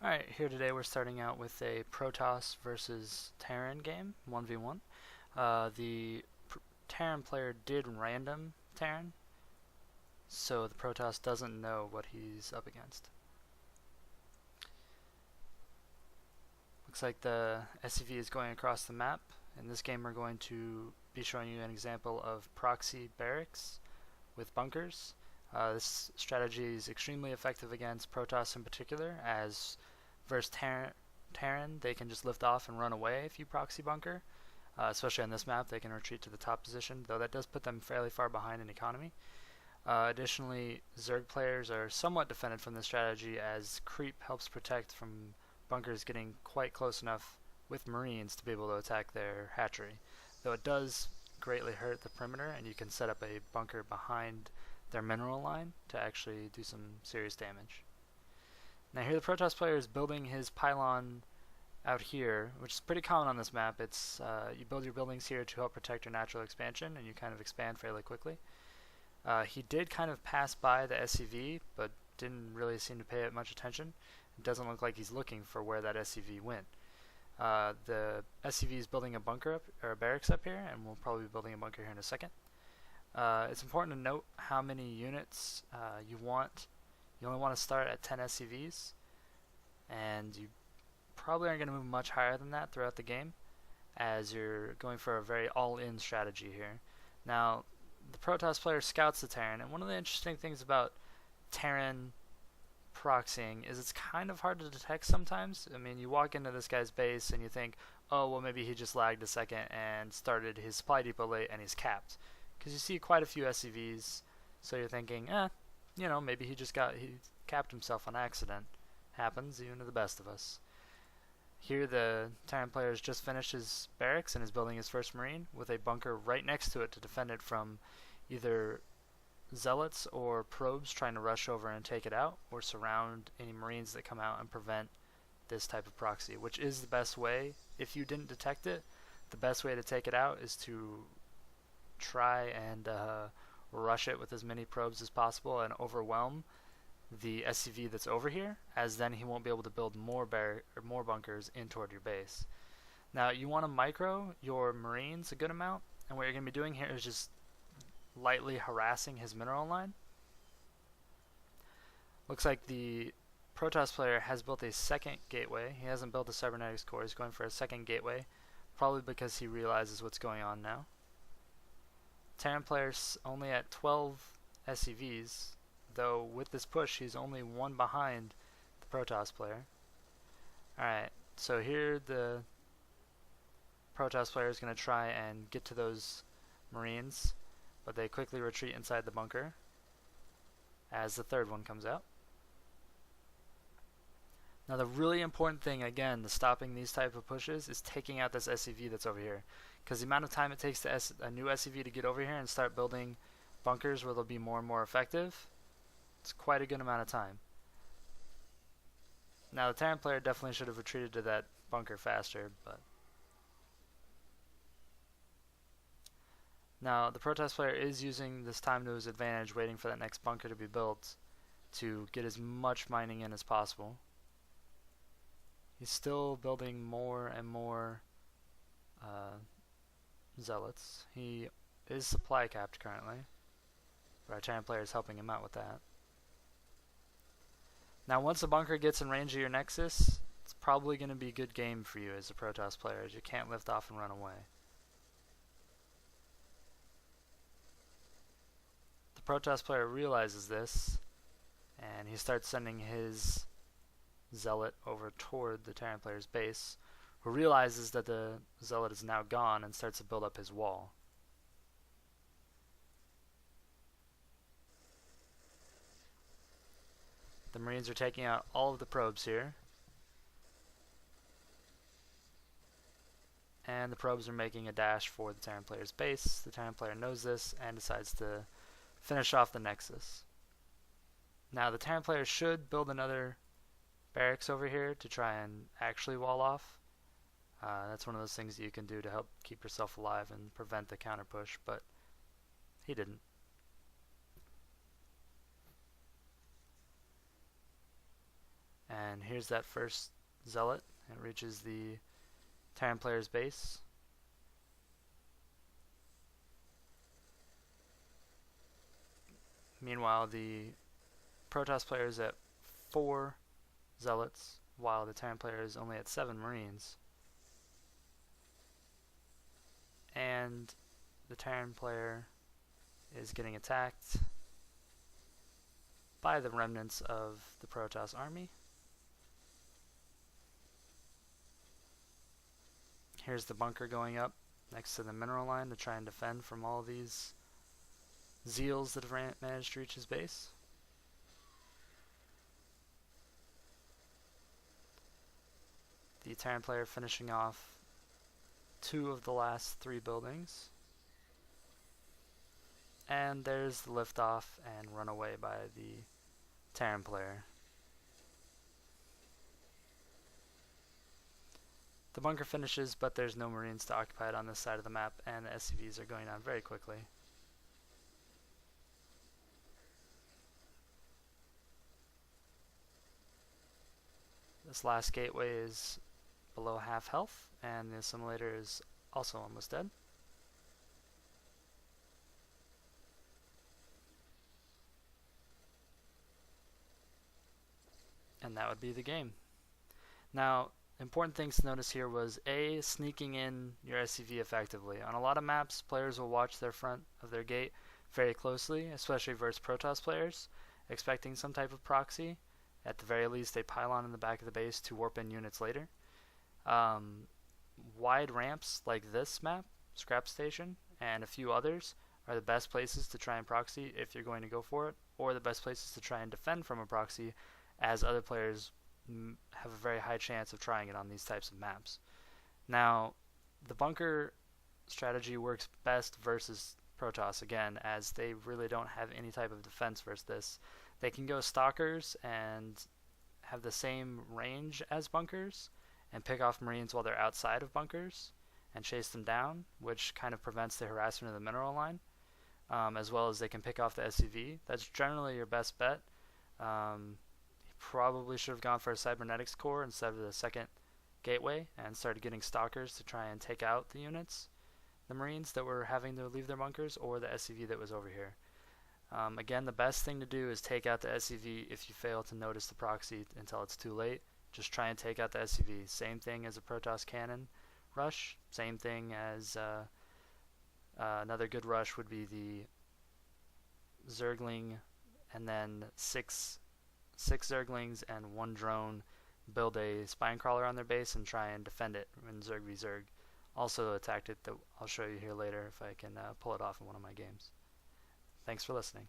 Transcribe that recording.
Alright, here today we're starting out with a Protoss versus Terran game, 1v1. The Terran player did random Terran, so the Protoss doesn't know what he's up against. Looks like the SCV is going across the map. In this game we're going to be showing you an example of Proxy barracks with bunkers. This strategy is extremely effective against Protoss in particular, as versus Terran, they can just lift off and run away if you proxy bunker. Especially on this map, they can retreat to the top position, though that does put them fairly far behind in economy. Additionally, Zerg players are somewhat defended from this strategy, as creep helps protect from bunkers getting quite close enough with Marines to be able to attack their hatchery, though it does greatly hurt the perimeter, and you can set up a bunker behind their mineral line to actually do some serious damage. Now here the Protoss player is building his pylon out here, which is pretty common on this map. It's you build your buildings here to help protect your natural expansion, and you kind of expand fairly quickly. He did kind of pass by the SCV, but didn't really seem to pay it much attention. It doesn't look like he's looking for where that SCV went. The SCV is building a bunker up, or a barracks up here, and we'll probably be building a bunker here in a second. It's important to note how many units you want. You only want to start at 10 SCVs, and you probably aren't going to move much higher than that throughout the game, as you're going for a very all-in strategy here. Now, the Protoss player scouts the Terran, and one of the interesting things about Terran proxying is it's kind of hard to detect sometimes. I mean, you walk into this guy's base and you think, oh, well, maybe he just lagged a second and started his supply depot late and he's capped. Because you see quite a few SCVs, so you're thinking, maybe he capped himself on accident. Happens even to the best of us. Here the Terran player has just finished his barracks and is building his first Marine with a bunker right next to it to defend it from either zealots or probes trying to rush over and take it out, or surround any Marines that come out and prevent this type of proxy, which is the best way. If you didn't detect it, the best way to take it out is to try and rush it with as many probes as possible and overwhelm the SCV that's over here, as then he won't be able to build more bunkers in toward your base. Now you want to micro your Marines a good amount, and what you're going to be doing here is just lightly harassing his mineral line. Looks like the Protoss player has built a second gateway. He hasn't built a cybernetics core. He's going for a second gateway, probably because he realizes what's going on now. Terran player's only at 12 SCVs, though with this push he's only one behind the Protoss player. Alright, so here the Protoss player is going to try and get to those Marines, but they quickly retreat inside the bunker as the third one comes out. Now the really important thing, again, to stopping these type of pushes is taking out this SCV that's over here. Because the amount of time it takes to a new SCV to get over here and start building bunkers where they'll be more and more effective, it's quite a good amount of time. Now the Terran player definitely should have retreated to that bunker faster, but now the Protoss player is using this time to his advantage, waiting for that next bunker to be built to get as much mining in as possible. He's still building more and more zealots. He is supply capped currently, but our Terran player is helping him out with that. Now once the bunker gets in range of your nexus, it's probably going to be a good game for you as a Protoss player, as you can't lift off and run away. The Protoss player realizes this, and he starts sending his zealot over toward the Terran player's base, who realizes that the zealot is now gone and starts to build up his wall. The Marines are taking out all of the probes here, and the probes are making a dash for the Terran player's base. The Terran player knows this and decides to finish off the nexus. Now the Terran player should build another barracks over here to try and actually wall off. That's one of those things that you can do to help keep yourself alive and prevent the counter push, but he didn't. And here's that first zealot. It reaches the Terran player's base. Meanwhile, the Protoss player is at 4 zealots, while the Terran player is only at 7 marines. And the Terran player is getting attacked by the remnants of the Protoss army. Here's the bunker going up next to the mineral line to try and defend from all these Zeals that have managed to reach his base. The Terran player finishing off 2 of the last 3 buildings. And there's the liftoff and runaway by the Terran player. The bunker finishes, but there's no marines to occupy it on this side of the map, and the SCVs are going down very quickly. This last gateway is below half health, and the assimilator is also almost dead. And that would be the game. Now, important things to notice here was A, sneaking in your SCV effectively. On a lot of maps, players will watch their front of their gate very closely, especially versus Protoss players, expecting some type of proxy. At the very least, a pylon in the back of the base to warp in units later. Wide ramps like this map, Scrap Station, and a few others are the best places to try and proxy if you're going to go for it, or the best places to try and defend from a proxy, as other players have a very high chance of trying it on these types of maps. Now, the bunker strategy works best versus Protoss, again, as they really don't have any type of defense versus this. They can go stalkers and have the same range as bunkers and pick off marines while they're outside of bunkers and chase them down, which kind of prevents the harassment of the mineral line, as well as they can pick off the SCV. That's generally your best bet. You probably should have gone for a cybernetics core instead of the second gateway and started getting stalkers to try and take out the units, the marines that were having to leave their bunkers, or the SCV that was over here. Again, the best thing to do is take out the SCV if you fail to notice the proxy until it's too late. Just try and take out the SCV. Same thing as a Protoss cannon rush. Same thing as another good rush would be the Zergling, and then six Zerglings and 1 drone. Build a spine crawler on their base and try and defend it in Zerg v Zerg. Also a tactic that I'll show you here later if I can pull it off in one of my games. Thanks for listening.